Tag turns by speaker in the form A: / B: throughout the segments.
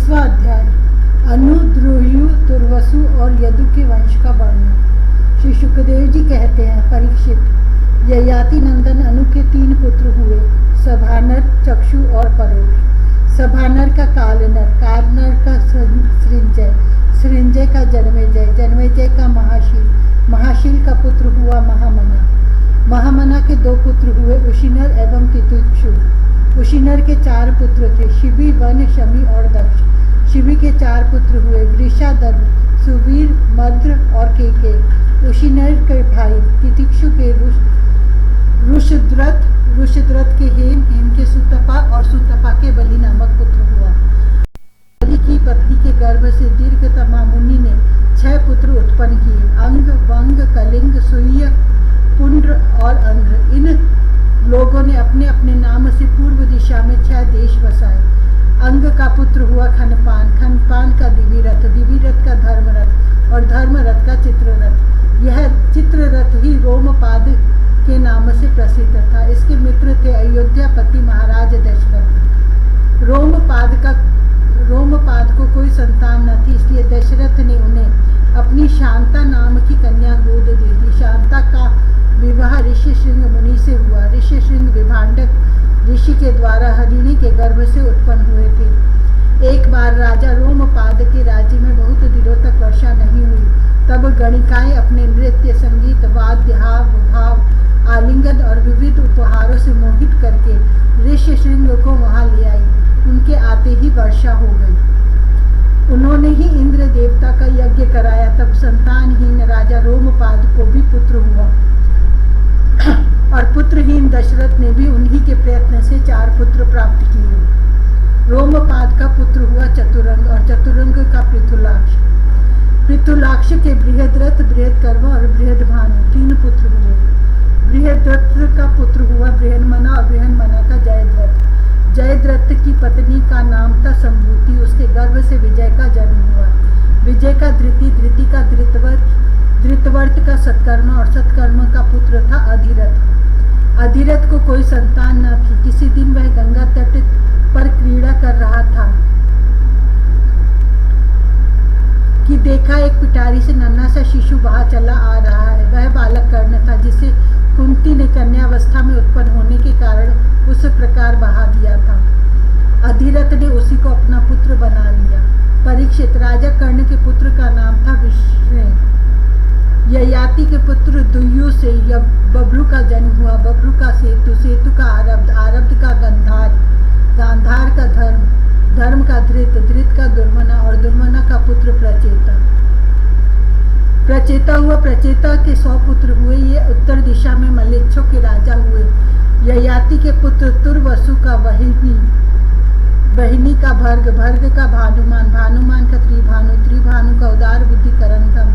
A: 21वां अध्याय अनु, द्रोयु, दुर्वसु और यदु के वंश का वर्णन। श्री सुखदेव जी कहते हैं, परीक्षित, ययाति नंदन अनु के 3 पुत्र हुए, सभानर, चक्षु और परोक्ष। सभानर का कालनर, कालनर का सृंजय, सृंजय का जन्मेजय, जन्मेजय का महाशील, महाशील का पुत्र हुआ महामना। महामना के 2 पुत्र हुए, उशिनर एवं तितिक्षु। उशिनर के 4 पुत्र थे, शिबी, वन, शमी और दक्ष। शिबी के 4 पुत्र हुए, वृषादर्भ, सुवीर, मद्र और केके। उशिनर के भाई तितिक्षु के रुषद्रथ, रुषद्रथ के हेम, हेम के सुतपा और सुतपा के बलि नामक पुत्र हुआ। बलि की पत्नी के गर्भ से दीर्घतमा मुनि ने 6 पुत्र उत्पन्न किए, अंग, वंग, कलिंग, सुय, पुंड्र और अंध्र। इन लोगों ने अपने अपने नाम से पूर्व दिशा में 6 देश बसाए। अंग का पुत्र हुआ खनपान, खनपान का दिविरथ, दिविरथ का धर्मरथ और धर्मरथ का चित्ररथ। यह चित्ररथ ही रोमपाद के नाम से प्रसिद्ध था। इसके मित्र थे अयोध्यापति महाराज दशरथ। रोमपाद को कोई संतान न थी, इसलिए दशरथ ने उन्हें अपनी शांता नाम की कन्या गोद दे दी। शांता का विवाह ऋषि श्रृंग मुनि से हुआ। ऋषि श्रृंग विभांडक ऋषि के द्वारा हरिणी के गर्भ से उत्पन्न हुए थे। एक बार राजा रोमपाद के राज्य में बहुत दिनों तक वर्षा नहीं हुई। तब गणिकाएं अपने नृत्य, संगीत, वाद्य, हाव भाव, आलिंगन और विविध उपहारों से मोहित करके ऋषि श्रृंग को वहां ले आई। उनके आते ही वर्षा हो गई। उन्होंने ही इंद्र देवता का यज्ञ कराया। तब संतानहीन राजा रोमपाद को भी पुत्र हुआ और पुत्रहीन दशरथ ने भी उन्हीं के प्रयत्न से 4 पुत्र प्राप्त किए। रोमपाद का पुत्र हुआ चतुरंग और चतुरंग का पृथुलाक्ष। पृथुलाक्ष के बृहद्रथ, बृहदकर्म और बृहदभानु 3 पुत्र हुए। बृहद्रथ का पुत्र हुआ बृहन्मना और बृहन्मना का जयद्रथ। जयद्रथ की पत्नी का नाम था संभूति। उसके गर्भ से विजय का जन्म हुआ। विजय का धृति, धृति का धृतवर्त, धृतवर्त का सत्कर्मा और सत्कर्मा का पुत्र था अधिरथ। अधिरथ को कोई संतान न थी। किसी दिन वह गंगा तट पर क्रीड़ा कर रहा था कि देखा एक पिटारी से नन्हा सा शिशु बाहर चला आ रहा है। वह बालक कर्ण था, जिसे कुंती ने कन्यावस्था में उत्पन्न होने के कारण उस प्रकार बहा दिया था। अधिरथ ने उसी को अपना पुत्र बना लिया। परीक्षित, राजा कर्ण के पुत्र का नाम था विश्रेण। ययाति के पुत्र दुयु से बब्रू का जन्म हुआ। बब्रू का सेतु, सेतु का आरब्ध, आरब्ध का गंधार, गांधार का धर्म, धर्म का धृत, धृत का दुर्मना और दुर्मना का पुत्र प्रचेता। प्रचेता हुआ। प्रचेता के 100 पुत्र हुए। ये उत्तर दिशा में मलेच्छों के राजा हुए। ययाति के पुत्र तुर्वसु का वहिनी, वहिनी का भर्ग, भर्ग का भानुमान, भानुमान का त्रिभानु, त्रिभानु का उदार बुद्धि करंधम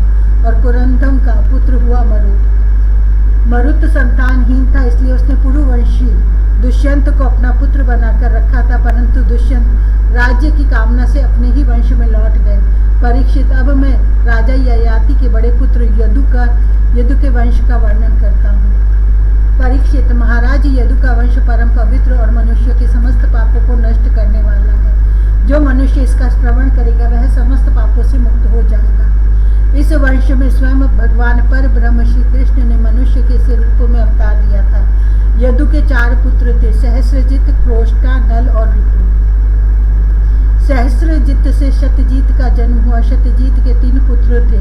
A: और कुरंधम का पुत्र हुआ मरुत। मरुत संतानहीन था, इसलिए उसने पुरुवंशी दुष्यंत को अपना पुत्र बनाकर रखा था, परंतु दुष्यंत राज्य की कामना से अपने ही वंश में लौट गए। परीक्षित, अब मैं राजा ययाति के बड़े पुत्र यदु के वंश का वर्णन करता हूँ। परीक्षित, महाराज यदु का वंश परम पवित्र और मनुष्य के समस्त पापों को नष्ट करने वाला है। जो मनुष्य इसका श्रवण करेगा वह समस्त पापों से मुक्त हो जाएगा। इस वंश में स्वयं भगवान पर ब्रह्म श्री कृष्ण ने मनुष्य के स्वरूप में अवतार लिया था। यदु के 4 पुत्र थे, सहस्रजित, क्रोष्टा, नल और रिपु। सहस्रजित से शतजीत का जन्म हुआ। शतजीत के 3 पुत्र थे,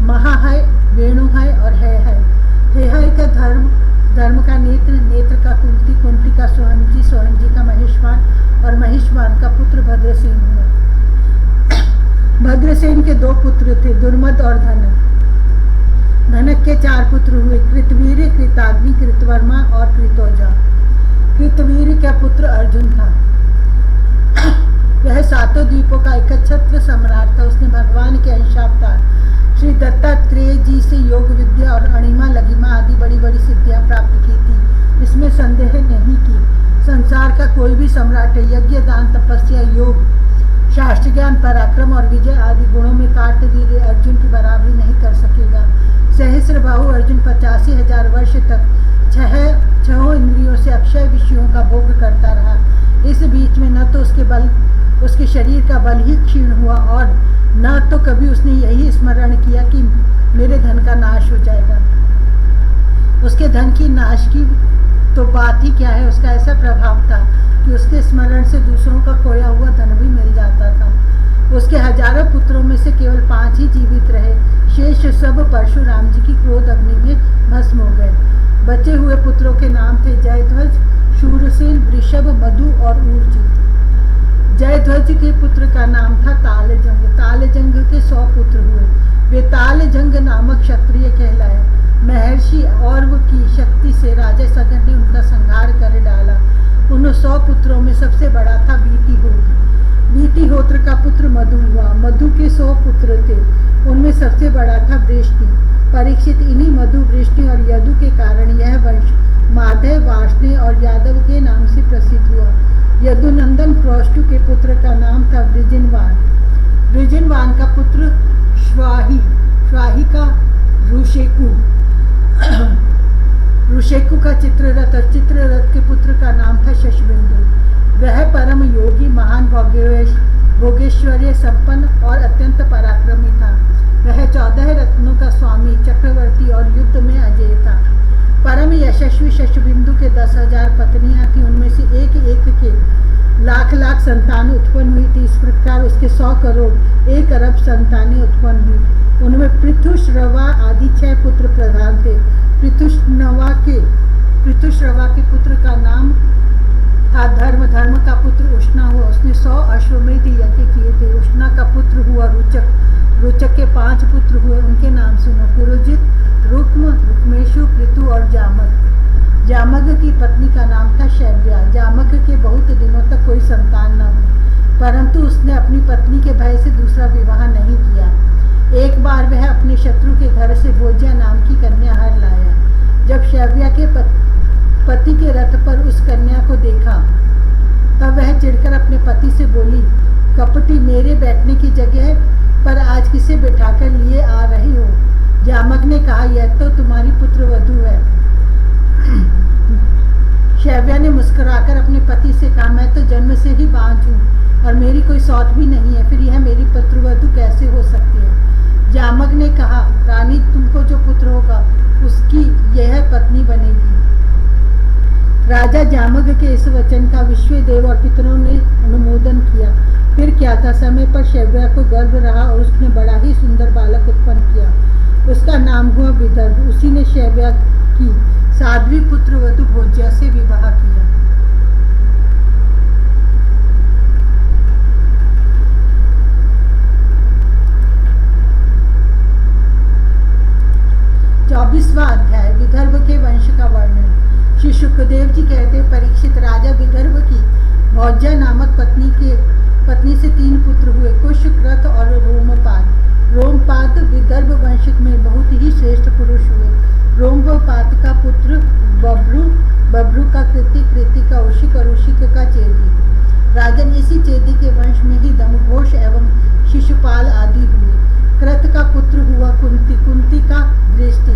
A: महाहय, वेणुहय और हेहय। हेहय का धर्म, धर्म का नेत्र, नेत्र का कुंती, कुंती का सोहंजी, सोहंजी का महेशवान और महेशवान का पुत्र भद्रसेन हुआ। भद्रसेन के 2 पुत्र थे, दुर्मद और धनक। धनक के 4 पुत्र हुए, कृतवीर, कृताग्नि, कृतवर्मा और कृतोजा। कृतवीर का पुत्र अर्जुन था। वह 7 द्वीपों का एकछत्र सम्राट था। उसने भगवान के अंशावतार श्री दत्तात्रेय जी से योग विद्या और अणिमा, लघिमा आदि बड़ी बड़ी सिद्धियां प्राप्त की थी। इसमें संदेह नहीं कि संसार का कोई भी सम्राट यज्ञ, दान, तपस्या, योग, शास्त्र ज्ञान, पराक्रम और विजय आदि गुणों में कार्तवीर्य अर्जुन की बराबरी नहीं कर सकेगा। सहस्रबाहु अर्जुन 85,000 वर्ष तक 6 इंद्रियों से अक्षय विषयों का भोग करता रहा। इस बीच में न तो उसके बल उसके शरीर का बल ही क्षीण हुआ और न तो कभी उसने यही स्मरण किया कि मेरे धन का नाश हो जाएगा। उसके धन की नाश की तो बात ही क्या है, उसका ऐसा प्रभाव था कि उसके स्मरण से दूसरों का खोया हुआ धन भी मिल जाता था। उसके हजारों पुत्रों में से केवल 5 ही जीवित रहे, शेष सब परशुराम जी की क्रोध अग्नि में भस्म हो गए। बचे हुए पुत्रों के नाम थे जयध्वज, शूरसेन, वृषभ, मधु और ऊर्जित। जयध्वज के पुत्र का नाम था तालजंग। तालजंग के 100 पुत्र हुए। वे तालजंग नामक क्षत्रिय कहलाए। महर्षि औरव की शक्ति से राजा सगर ने उनका संहार कर डाला। उन 100 पुत्रों में सबसे बड़ा था वीतिहोत्र। वीतिहोत्र का पुत्र मधु हुआ। मधु के 100 पुत्र थे, उनमें सबसे बड़ा था वृष्टि। परीक्षित इन्हीं मधु, वृष्टि और यदु के कारण यह वंश माधव, वार्ष्णेय और यादव के नाम से प्रसिद्ध हुआ। यदुनंदन प्रौष्टु के पुत्र का नाम था वृजिनवान। वृजिनवान का पुत्र श्वाही, श्वाही का ऋषेकु, ऋषेकु का चित्ररथ और चित्ररथ के पुत्र का नाम था शशबिंदु। वह परम योगी, महान भोगेश्वर्य संपन्न और अत्यंत पराक्रमी था। वह 14 रत्नों का स्वामी, चक्रवर्ती और युद्ध में अजय था। परम यशस्वी शशबिंदु के 10,000 पत्नियां थी, उनमें से एक एक के लाख लाख संतान उत्पन्न हुई थी। इस प्रकार उसके 100 करोड़ 1 अरब संतानें उत्पन्न हुई। उनमें पृथुश्रवा आदि 6 पुत्र प्रधान थे। पृथुश्रवा के पुत्र का नाम था धर्म। धर्म का पुत्र उष्णा हुआ। उसने 100 अश्वमेध यज्ञ किए थे। उष्णा का पुत्र हुआ रुचक। रुचक के 5 पुत्र हुए, उनके नाम सुनो: पुरुजित, रुक्म, रुक्मेशु, पृथु और जामक। जामक की पत्नी का नाम था शैव्या। जामक के बहुत दिनों तक कोई संतान न हुई, परंतु उसने अपनी पत्नी के भय से दूसरा विवाह नहीं किया। एक बार वह अपने शत्रु के घर से भोज्या नाम की कन्या हर लाया। जब शैव्या के पति के रथ पर उस कन्या को देखा, तब वह चिढ़कर अपने पति से बोली, कपटी, मेरे बैठने की जगह पर आज किसे बैठाकर लिए आ रहे हो? जामक ने कहा, यह तो तुम्हारी पुत्रवधू है। शैव्या ने मुस्कुराकर अपने पति से कहा, मैं तो जन्म से ही बांझ हूँ और मेरी कोई सौत भी नहीं है, फिर यह मेरी पुत्रवधू कैसे हो सकती है? जामक ने कहा, रानी, तुमको जो पुत्र होगा उसकी यह पत्नी बनेगी। राजा जामक के इस वचन का विश्वदेव और पितरों ने अनुमोदन किया। फिर क्या था, समय पर शैव्या को गर्भ रहा और उसने बड़ा ही सुंदर बालक उत्पन्न किया। उसका नाम हुआ विदर्भ। उसी ने शैव्या की साध्वी पुत्रवधू भोज्या से विवाह किया। चौबीसवां अध्याय, विदर्भ के वंश का वर्णन। श्री सुखदेव जी कहते, परीक्षित, राजा विदर्भ की भोज्या नामक पत्नी से 3 पुत्र हुए, कुश, कृत और रोमपाद। रोमपाद विदर्भ वंश में बहुत ही श्रेष्ठ पुरुष हुए। रोमपाद का पुत्र बब्रू, बब्रू का कृति, कृति का उशिक और उशिक का चेदी। राजन, इसी चेदी के वंश में ही दमघोष एवं शिशुपाल आदि हुए। कृत का पुत्र हुआ कुंती, कुंती का दृष्टि,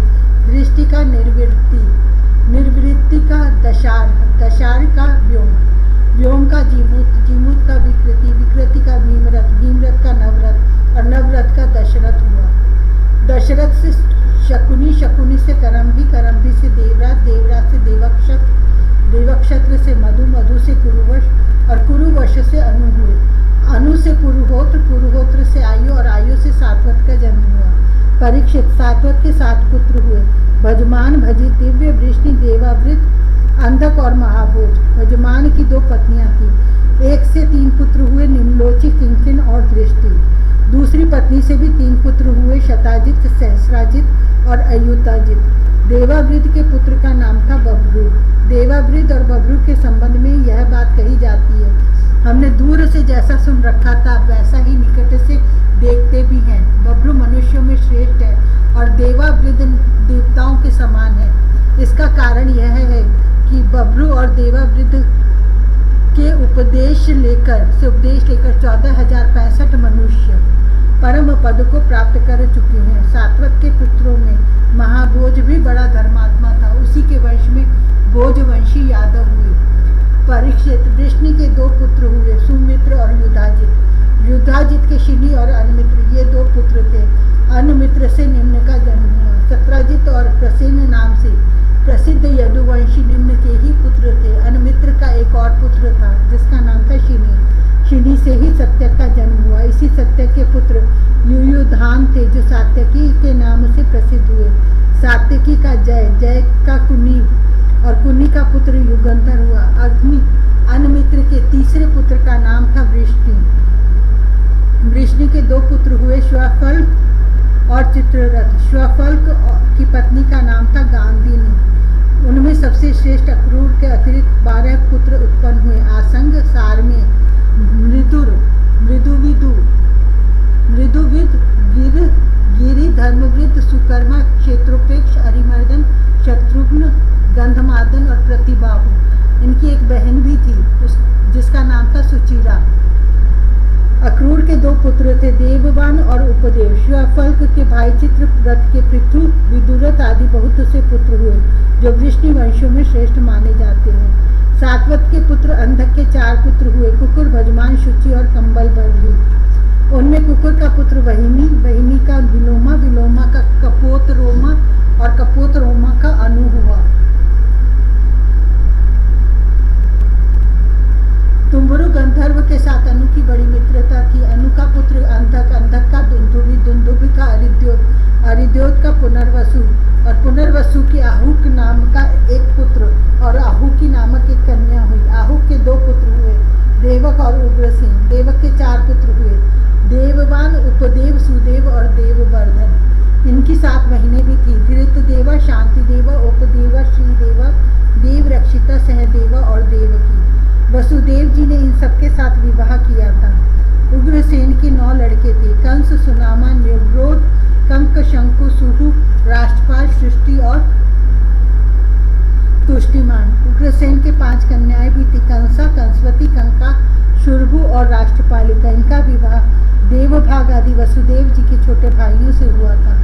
A: दृष्टि का निर्वृत्ति, निर्वृत्ति का दशार, दशार का व्योम, व्योम का जीमूत, जीमूत का विकृति, विकृति का भीमरथ, भीमरथ का नवरथ और नवरथ का दशरथ हुआ। दशरथ से शकुनी, शकुनी से करम्भी, करम्भी से देवराज, देवराज से देवक्षत्र, देवक्षत्र से मधु, मधु से कुरुवश और कुरुवश से अनु हुए। अनु से पुरुहोत्र, पुरुहोत्र से आयु और आयु से सात्वत का जन्म हुआ। परीक्षित, सात्वत के 7 पुत्र हुए, भजमान, भजित, दिव्य, वृष्णि, देवावृत, अंधक और महाभोज। भजमान की 2 पत्नियां थीं। एक से 3 पुत्र हुए, निम्नलोची, किंकिन और दृष्टि। दूसरी पत्नी से भी 3 पुत्र हुए, शताजित, सहस्राजित और अयुताजित। देवावृत के पुत्र का नाम था बब्रू। देवावृत और बब्रू के संबंध में यह बात कही जाती है, हमने दूर से जैसा सुन रखा था वैसा ही निकट से देखते भी हैं। बब्रू मनुष्यों में श्रेष्ठ है और देवावृत देवताओं के समान है। इसका कारण यह है कि बब्रू और देवावृत के उपदेश लेकर 14,065 मनुष्य परम पद को प्राप्त कर चुके हैं। सात्वत के पुत्रों में महाभोज भी बड़ा धर्मात्मा था, उसी के वंश में भोजवंशी यादव हुए। परीक्षित, वृष्णि के 2 पुत्र हुए, सुमित्र और युधाजित। युद्धाजित के शिनी और अनुमित्र ये 2 पुत्र थे। अनुमित्र से निम्न का जन्म हुआ। सत्राजित और प्रसेन नाम से प्रसिद्ध यदुवंशी निम्न के ही पुत्र थे। अनुमित्र का एक और पुत्र था जिसका नाम था शिनी। शिनी से ही सत्यक का जन्म हुआ। इसी सत्यक के पुत्र युयुधान थे जो सात्यकी के नाम से प्रसिद्ध हुए। सात्यकी का जय, जय का कुनी और कुनी का पुत्र युगंधर हुआ। अनुमित्र के तीसरे पुत्र का नाम था वृष्णि। वृष्णि के 2 पुत्र हुए, श्वफल्क और चित्ररथ। श्वफल्क की पत्नी का नाम था गांधिनी। उनमें सबसे श्रेष्ठ अक्रूर के अतिरिक्त 12 पुत्र उत्पन्न हुए। आसंग, सारमेय, मृदुर, मृदुविदु, मृदुविद, गिरि, धर्मवृद्ध, सुकर्मा, क्षेत्रोपेक्ष, अरिमर्दन, शत्रुघ्न, गंधमादन और प्रतिबाहु। इनकी एक बहन भी थी जिसका नाम था सुचिरा। अक्रूर के 2 पुत्र थे, देववान और उपदेव। श्वफल्क के भाई चित्ररथ के पृथु, विदुरथ आदि बहुत से पुत्र हुए जो वृष्णि वंशों में श्रेष्ठ माने जाते हैं। सातवत के पुत्र अंधक के 4 पुत्र हुए, कुकुर, भजमान, शुचि और कंबलभर्गी। उनमें कुकुर का पुत्र वहिनी, वहिनी का विलोमा, विलोमा का कपोतरोमा और कपोतरोमा का अनु हुआ। तुम्बरु गंधर्व के साथ अनु की बड़ी मित्रता थी। अनु का पुत्र अंधक, अंधक का दुंदुभि, दुंदुभि का अरिद्योत, अरिद्योत का पुनर्वसु और पुनर्वसु की आहुक नाम का एक पुत्र और आहुकी नामक एक कन्या हुई। आहुक के 2 पुत्र हुए, देवक और उग्रसेन। देवक के 4 पुत्र हुए, देववान, उपदेव, सुदेव और देववर्धन। इनकी 7 बहनें भी थी, धृतदेवा, शांतिदेवा, उपदेवा, श्रीदेवा, देवरक्षिता, सहदेवा और देवकी। वसुदेव जी ने इन सबके साथ विवाह किया था। उग्रसेन के 9 लड़के थे, कंस, सुनामा, निर्ग्रोध, कंक, शंकु, सुहु, राष्ट्रपाल, सृष्टि और तुष्टिमान। उग्रसेन के 5 कन्याएं भी थी, कंसा, कंसवती, कंका, शुरभु और राष्ट्रपालिका। इनका विवाह देवभाग आदि वसुदेव जी के छोटे भाइयों से हुआ था।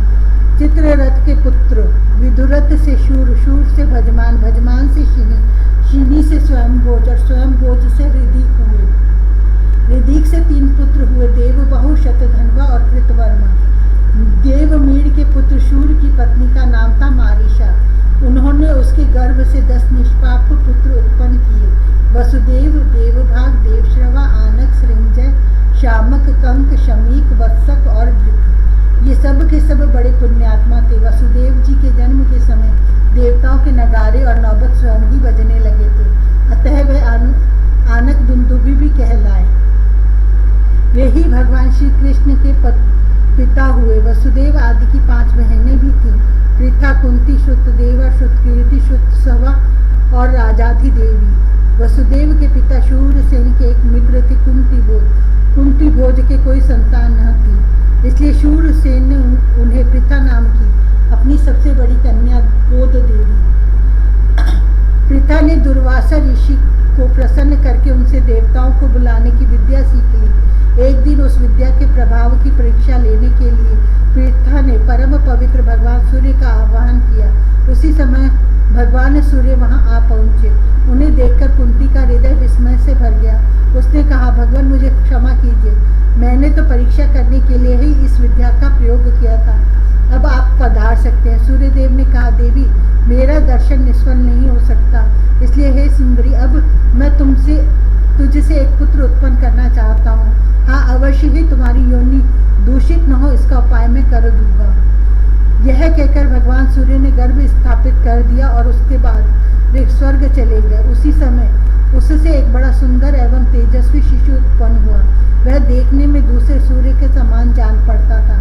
A: चित्ररथ के पुत्र विदुरथ से शूर, शूर से भजमान, भजमान से शिनी, शिनी से स्वयंभोज और स्वयंभोज से ऋदिक हुए। ऋदिक से 3 पुत्र हुए, देवबाहु, शतधन्वा और कृतवर्मा। देवमीड़ के पुत्र शूर की पत्नी का नाम था मारीशा। उन्होंने उसके गर्भ से 10 निष्पाप पुत्र उत्पन्न किए। वसुदेव, देवभाग, देवश्रवा, आनक, सृंजय, शामक, कंक, शमीक, वत्सक और वृक। ये सब के सब बड़े पुण्यात्मा थे। वसुदेव जी के जन्म के समय देवताओं के नगारे और नौबत स्वयं ही बजने लगे थे, अतः वह आनक दुंदुभि भी कहलाए। वे ही भगवान श्री कृष्ण के पिता हुए। वसुदेव आदि की 5 बहनें भी थीं, पृथा, कुंती, श्रुतदेवा, श्रुतकीर्ति, श्रुतसवा और राजाधिदेवी। वसुदेव के पिता शूरसेन के एक मित्र थे, कुंतीभोज। कुंतीभोज के कोई संतान न थी, इसलिए शूरसेन ने उन्हें पृथा नाम की अपनी सबसे बड़ी कन्या गोद दे दी। पृथा ने दुर्वासा ऋषि को प्रसन्न करके उनसे देवताओं को बुलाने की विद्या सीख ली। एक दिन उस विद्या के प्रभाव की परीक्षा लेने के लिए पृथा ने परम पवित्र भगवान सूर्य का आह्वान किया। उसी समय भगवान सूर्य वहां आ पहुंचे। उन्हें देखकर कुंती का हृदय विस्मय से भर गया। उसने कहा, भगवान मुझे क्षमा कीजिए, मैंने तो परीक्षा करने के लिए ही इस विद्या का प्रयोग किया था, अब आप पधार सकते हैं। सूर्यदेव ने कहा, देवी मेरा दर्शन निष्फल नहीं हो सकता, इसलिए हे सुंदरी अब मैं तुझसे एक पुत्र उत्पन्न करना चाहता हूँ। हाँ, अवश्य ही तुम्हारी योनि दूषित न हो, इसका उपाय मैं कर दूंगा। यह कहकर भगवान सूर्य ने गर्भ स्थापित कर दिया और उसके बाद वे स्वर्ग चले गए। उसी समय उससे एक बड़ा सुंदर एवं तेजस्वी शिशु उत्पन्न हुआ। वह देखने में दूसरे सूर्य के समान जान पड़ता था।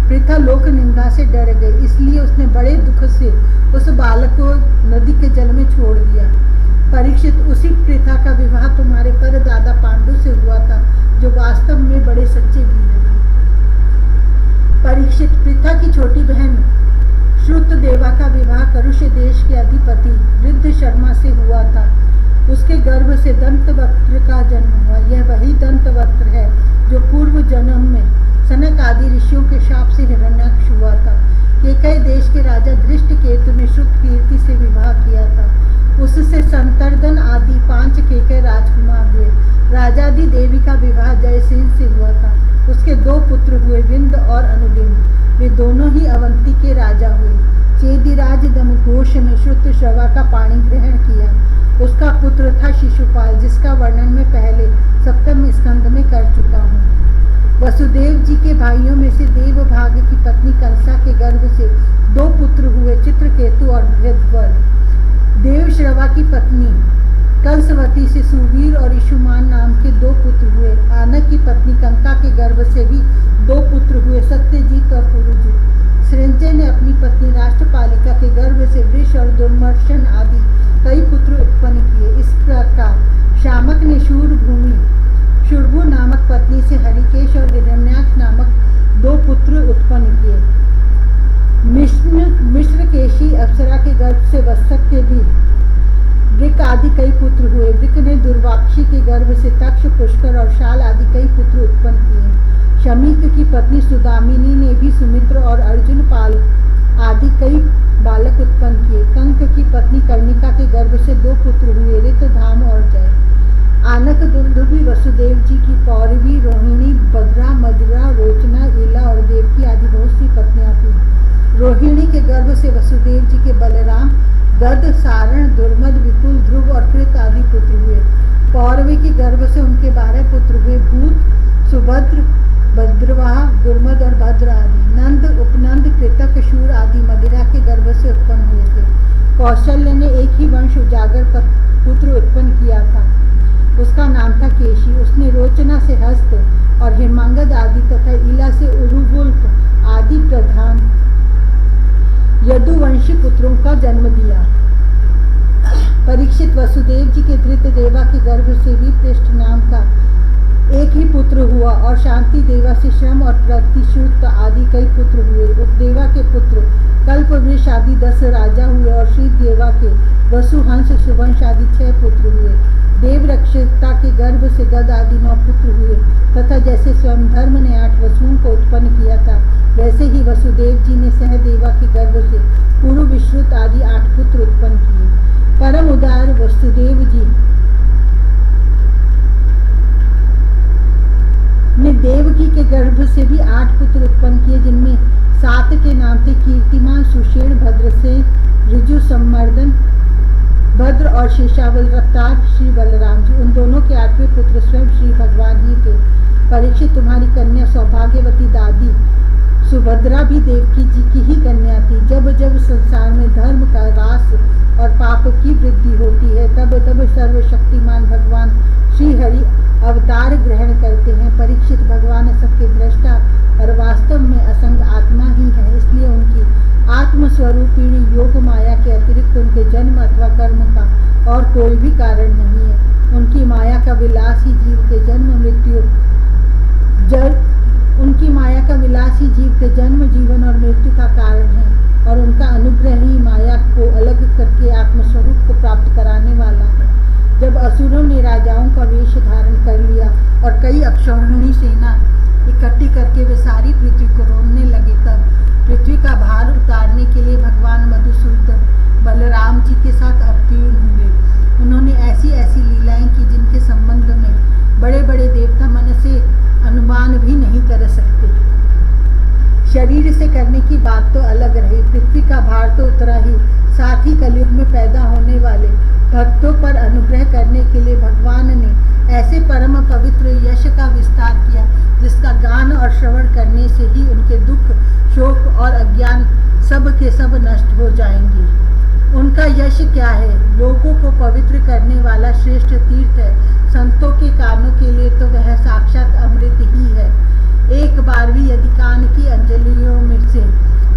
A: पृथा लोक निंदा से डर गई, इसलिए उसने बड़े दुख से उस बालक को नदी के जल में छोड़ दिया। परीक्षित, उसी पृथा का विवाह तुम्हारे परदादा पांडु से हुआ था, जो वास्तव में बड़े सच्चे वीर थे। परीक्षित, पृथा की छोटी बहन श्रुतदेवा का विवाह करुष देश के अधिपति वृद्ध शर्मा से हुआ था। उसके गर्भ से दंतवक्त्र का जन्म हुआ। यह वही दंतवक्त्र है जो पूर्व जन्म में सनक आदि ऋषियों के शाप से हिरण्याक्ष हुआ था। केकई देश के राजा दृष्टकेतु ने श्रुतकीर्ति से विवाह किया था। उससे संतर्दन आदि 5 केकय राजकुमार हुए। राजादि देवी का विवाह जयसेन से हुआ था। उसके 2 पुत्र हुए, विंद और अनुबिंद। वे दोनों ही अवंती के राजा हुए। चेदिराज दमघोष ने श्रुत श्रवा का पाणी ग्रहण किया। उसका पुत्र था शिशुपाल, जिसका वर्णन मैं पहले 7वें स्कंद में कर चुका हूँ। वसुदेव जी के भाइयों में से देवभाग की पत्नी कंसा के गर्भ से 2 पुत्र हुए, चित्रकेतु और बृहद्वर। देवश्रवा की पत्नी कंसवती से सुवीर और इशुमान नाम के 2 पुत्र हुए। आनक की पत्नी कंका के गर्भ से भी 2 पुत्र हुए, सत्यजीत और पुरुजित। सृंजय ने अपनी पत्नी राष्ट्रपालिका के गर्भ से वृष और दुर्मर्शन आदि कई पुत्र उत्पन्न किए। इस प्रकार शामक ने शूरभु नामक पत्नी से हरिकेश और हिरण्याक्ष नामक 2 पुत्र उत्पन्न किए। मिश्रकेशी अप्सरा के गर्भ से वत्सक के भी वृक आदि कई पुत्र हुए। वृक ने दुर्वाक्षी के गर्भ से तक्ष, पुष्कर और शाल आदि कई पुत्र उत्पन्न किए। शमीक की पत्नी सुदामिनी ने भी सुमित्र और अर्जुन, पाल आदि कई बालक उत्पन्न किए। कंक की पत्नी कर्णिका के गर्भ से 2 पुत्र हुए, ऋत, धाम और जय। आनक दुंदुभि वसुदेव जी की पौरवी, रोहिणी, बद्रा, मदिरा, रोचना, ईला और देवकी आदि बहुत सी पत्नियां थीं। रोहिणी के गर्भ से वसुदेव जी के बलराम, गद, सारण, दुर्मद, विपुल, ध्रुव और कृत आदि पुत्र हुए। पौरवी के गर्भ से उनके 12 पुत्र हुए, भूत, सुभद्र, भद्रवाह, दुर्मद और भद्र आदि। नंद, उपनंद, कृतक, शूर आदि मदिरा के गर्भ से उत्पन्न हुए थे। कौशल्य ने एक ही वंश उजागर पुत्र उत्पन्न किया था। उसका नाम था केशी। उसने रोचना से हस्त और हेमांगद आदि तथा ईला से उरुवुल्क आदि प्रधान यदुवंशी पुत्रों का जन्म दिया। परीक्षित वसुदेव जी के धृत देवा के गर्भ से भी पृष्ठ नाम का एक ही पुत्र हुआ और शांति देवा से श्रम और प्रतिश्रुत आदि कई पुत्र हुए। उपदेवा के पुत्र कल्पवृक्ष आदि 10 राजा हुए और श्री देवा के वसु, हंस, सुवंश आदि 6 पुत्र हुए। देवरक्षिता के गर्भ से गद आदि 9 पुत्र हुए तथा जैसे स्वयं धर्म ने 8 वसुओं को उत्पन्न किया था, वैसे ही वसुदेव जी ने सहदेवा के गर्भ से पुरु, विश्रुत आदि 8 पुत्र उत्पन्न किए। परम उदार वसुदेव जी ने देवकी के गर्भ से भी 8 पुत्र उत्पन्न किए, जिनमें 7 के नाम थे कीर्तिमान, सुषेण, भद्रसेन, ऋजु, सम्मर्दन, भद्र और शेषावतार श्री बलराम जी। उन दोनों के 8वें पुत्र स्वयं श्री भगवान ही थे। परीक्षित, तुम्हारी कन्या सौभाग्यवती दादी सुभद्रा भी देवकी जी की ही कन्या थी। जब जब संसार में धर्म का ह्रास और पाप की वृद्धि होती है, तब तब सर्वशक्तिमान भगवान श्री हरि अवतार ग्रहण करते हैं। परीक्षित, भगवान सबके दृष्टा और वास्तव में असंग आत्मा ही है, इसलिए उनकी आत्मस्वरूपिणी योग माया के अतिरिक्त उनके जन्म अथवा कर्म का और कोई भी कारण नहीं है। उनकी माया का विलास ही जीव के जन्म जीवन और मृत्यु का कारण है और उनका अनुग्रह ही माया को अलग करके आत्मस्वरूप को प्राप्त कराने वाला है। जब असुरों ने राजाओं का वेश धारण कर लिया और कई अक्षौहिणी सेना इकट्ठी करके वे सारी पृथ्वी को रोनने लगे, तब पृथ्वी का भार उतारने के लिए भगवान मधुसूदन बलराम जी के साथ अवतीर्ण हुए। उन्होंने ऐसी ऐसी लीलाएं की जिनके संबंध में बड़े बड़े देवता मन से अनुमान भी नहीं कर सकते। शरीर से करने की बात तो अलग रही, पृथ्वी का भार तो उतरा ही, साथ ही कलयुग में पैदा होने वाले भक्तों पर अनुग्रह करने के लिए भगवान ने ऐसे परम पवित्र यश का विस्तार किया, जिसका गान और श्रवण करने से ही उनके दुख, शोक और अज्ञान सब के सब नष्ट हो जाएंगे। उनका यश क्या है? लोगों को पवित्र करने वाला श्रेष्ठ तीर्थ है। संतों के कानों के लिए तो वह साक्षात अमृत ही है। एक बार भी यदि कान की अंजलियों में से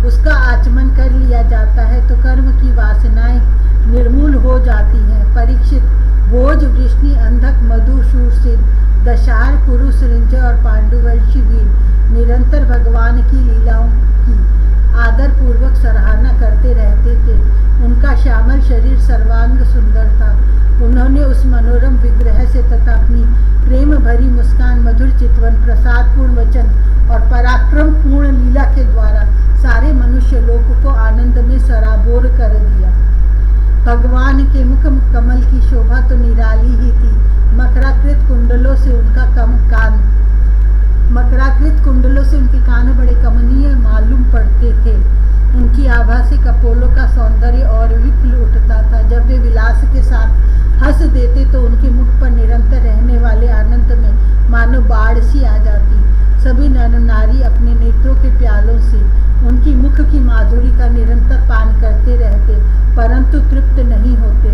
A: उसका आचमन कर लिया जाता है तो कर्म की वासनाएं निर्मूल हो जाती हैं। परीक्षित, भोज, वृष्णि, अंधक, मधु, शूरसेन, दशार, कुरु, सृंजय और पांडुवंशी वीर निरंतर भगवान की लीलाओं की आदर पूर्वक सराहना करते रहते थे। उनका श्यामल शरीर सर्वांग सुंदर था। उन्होंने उस मनोरम विग्रह से तथा अपनी प्रेम भरी मुस्कान, मधुर चितवन, प्रसादपूर्ण वचन और पराक्रम पूर्ण लीला के द्वारा सारे मनुष्य लोक को आनंद में सराबोर कर दिया। भगवान के मुख कमल की शोभा तो निराली ही थी। मकराकृत कुंडलों से उनका मकराकृत कुंडलों से उनके कान बड़े कमनीय मालूम पड़ते थे। उनकी आभा से कपोलों का सौंदर्य और भी खिल उठता था। जब वे विलास के साथ हंस देते तो उनके मुख पर निरंतर रहने वाले आनंद में मानो बाढ़ सी आ जाती। सभी नर नारी अपने नेत्रों के प्यालों से उनकी मुख की माधुरी का निरंतर पान करते रहते, परंतु तृप्त नहीं होते।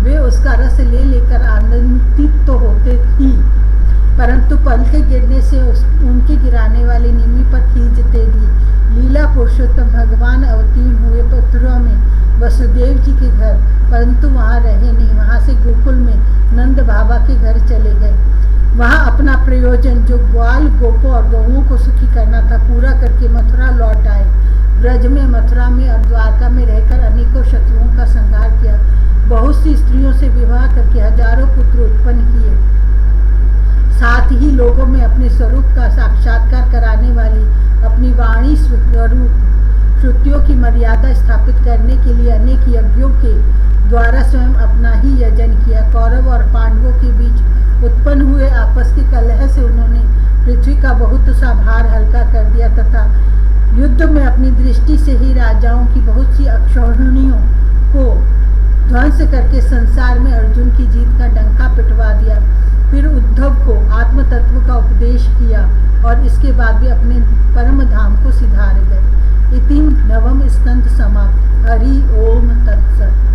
A: वे उसका रस ले लेकर आनंदित तो होते ही, परंतु पलके गिरने से उनके गिराने वाले निमि पर खींचते भी। लीला पुरुषोत्तम भगवान अवतीर्ण हुए मथुरा में वसुदेव जी के घर, परंतु वहाँ रहे नहीं। वहाँ से गोकुल में नंद बाबा के घर चले गए। वहाँ अपना प्रयोजन जो ग्वाल गोपों और गौओं को सुखी करना था पूरा करके मथुरा लौट आए। ब्रज में, मथुरा में और द्वारका में रहकर अनेकों शत्रुओं का संहार किया। बहुत सी स्त्रियों से विवाह करके हजारों पुत्र उत्पन्न किए। साथ ही लोगों में अपने स्वरूप का साक्षात्कार कराने वाली अपनी वाणी स्वरूप श्रुतियों की मर्यादा स्थापित करने के लिए अनेक यज्ञों के द्वारा स्वयं अपना ही यजन किया। कौरव और पांडवों के बीच उत्पन्न हुए आपस के कलह से उन्होंने पृथ्वी का बहुत सा भार हल्का कर दिया तथा युद्ध में अपनी दृष्टि से ही राजाओं की बहुत सी अक्षौहिणियों को ध्वंस करके संसार में अर्जुन की जीत का डंका पिटवा दिया। फिर उद्धव को आत्म तत्व का उपदेश किया और इसके बाद भी अपने परम धाम को सिधार गए। इति नवम स्कंद समाप्त। हरि ओम तत्सत।